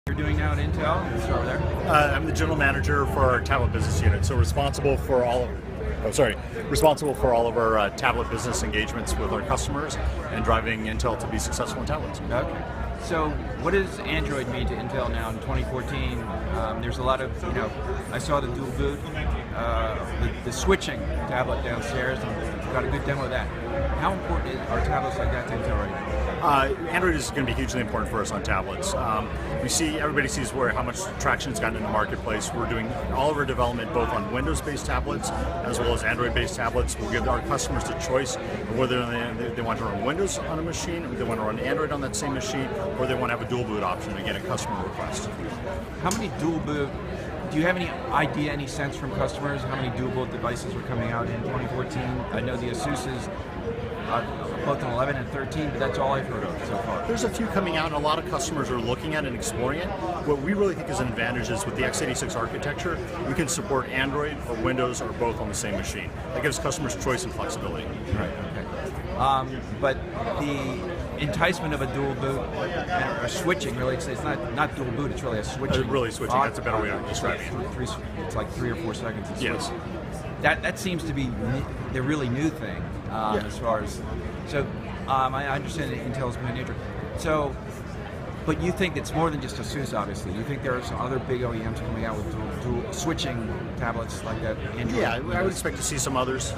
You're doing now at Intel? We'll start there. I'm the general manager for our tablet business unit, so responsible for all of our tablet business engagements with our customers and driving Intel to be successful in tablets. Okay. So what does Android mean to Intel now in 2014? There's a lot of, I saw the dual boot, the switching tablet downstairs, and got a good demo of that. How important are tablets like that to Intel right now? Android is going to be hugely important for us on tablets. Everybody sees how much traction it's gotten in the marketplace. We're doing all of our development both on Windows-based tablets as well as Android-based tablets. We'll give our customers the choice of whether they want to run Windows on a machine, or they want to run Android on that same machine, or they want to have a dual boot option, again, a customer request. How many dual boot, do you have any idea, any sense from customers how many dual boot devices are coming out in 2014? I know the ASUS's both on 11 and 13, but that's all I've heard of so far. There's a few coming out, and a lot of customers are looking at and exploring it. What we really think is an advantage is with the x86 architecture, we can support Android or Windows or both on the same machine. That gives customers choice and flexibility. Right, okay. But the enticement of a dual boot, or switching really, it's not dual boot, it's really a switching. Really switching, that's a better way of describing it. It's like 3 or 4 seconds. Yes. That seems to be the really new thing as far as, so I understand that Intel's behind Android. So, but you think it's more than just ASUS, obviously. You think there are some other big OEMs coming out with dual switching tablets like that? Android? Yeah, I would expect to see some others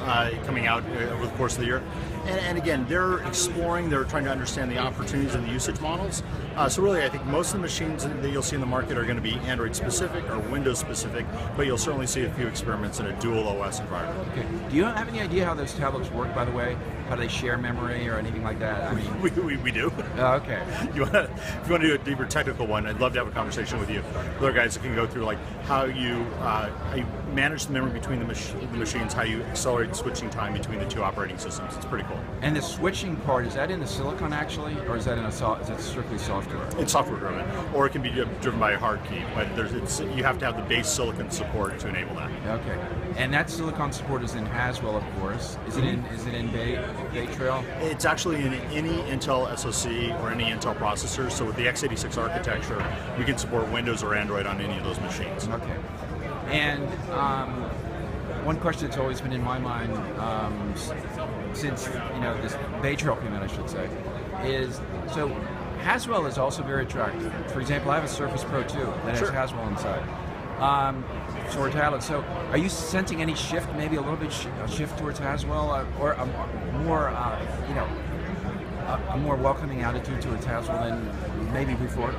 coming out over the course of the year. And again, they're exploring, they're trying to understand the opportunities and the usage models. So really, I think most of the machines that you'll see in the market are going to be Android specific or Windows specific, but you'll certainly see a few experiments in a dual OS environment. Okay. Do you have any idea how those tablets work, by the way? How do they share memory or anything like that? I mean, we do. Okay. If you want to do a deeper technical one, I'd love to have a conversation with you. Other guys that can go through like how you manage the memory between the machines, how you accelerate the switching time between the two operating systems. It's pretty cool. And the switching part, is that in the silicon actually, or is that is that strictly software? It's software driven, or it can be driven by a hard key. But you have to have the base silicon support to enable that. Okay. And that silicon support is in Haswell, of course. Is it in Bay Trail? It's actually in any Intel SoC or any Intel processor. So with the x86 architecture, we can support Windows or Android on any of those machines. Okay. And one question that's always been in my mind since this Bay Trail came out, I should say, is so Haswell is also very attractive. For example, I have a Surface Pro 2 that has Haswell inside. For tablets. So are you sensing any shift, maybe a little bit shift towards Haswell, or a more welcoming attitude towards Haswell than maybe before?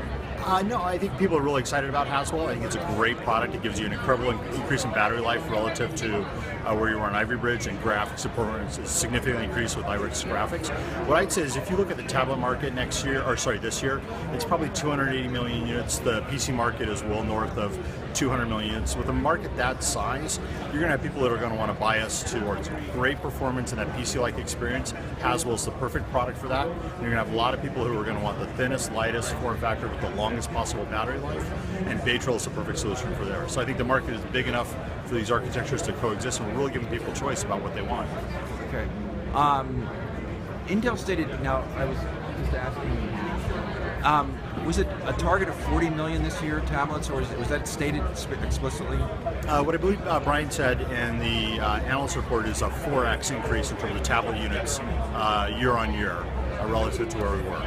No, I think people are really excited about Haswell. I think it's a great product. It gives you an incredible increase in battery life relative to where you were on Ivy Bridge, and graphics performance is significantly increased with IRIX graphics. What I'd say is if you look at the tablet market this year, it's probably 280 million units. The PC market is well north of 200 million units. With a market that size, you're going to have people that are going to want to bias towards great performance and that PC-like experience. Haswell is the perfect product for that. And you're going to have a lot of people who are going to want the thinnest, lightest form factor with the longest possible battery life, and Bay Trail is the perfect solution for there. So I think the market is big enough for these architectures to coexist, and we're really giving people choice about what they want. Okay. Intel stated, now I was just asking, was it a target of 40 million this year tablets, or was that stated explicitly? What I believe Brian said in the analyst report is a 4x increase in terms of tablet units year on year relative to where we were.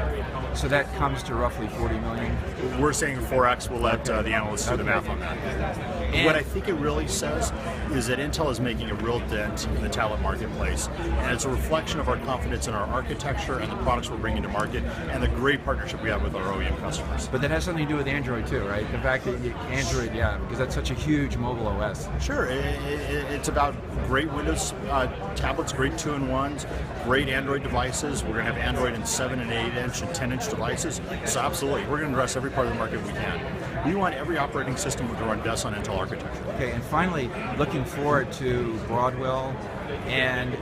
So that comes to roughly 40 million? We're saying 4x. We'll let the analysts do the math on that. And what I think it really says is that Intel is making a real dent in the tablet marketplace, and it's a reflection of our confidence in our architecture and the products we're bringing to market, and the great partnership we have with our OEM customers. But that has something to do with Android too, right? The fact that Android, because that's such a huge mobile OS. Sure, it's about great Windows tablets, great 2-in-1s, great Android devices. We're going to have Android in 7 and 8-inch and 10-inch devices. So absolutely, we're going to address every part of the market we can. We want every operating system to run best on Intel architecture. Okay, and finally, looking forward to Broadwell, and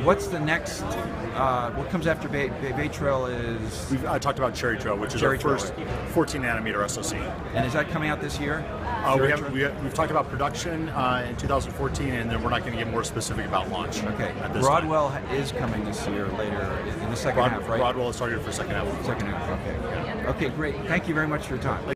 what's the next, what comes after Bay Trail is? We've talked about Cherry Trail, which is our first 14 nanometer SoC. And is that coming out this year? We've talked about production in 2014, and then we're not going to get more specific about launch. Okay. Broadwell is coming this year later in the second half, right? Broadwell is targeted for second half. Second half, okay. Okay, great. Thank you very much for your time.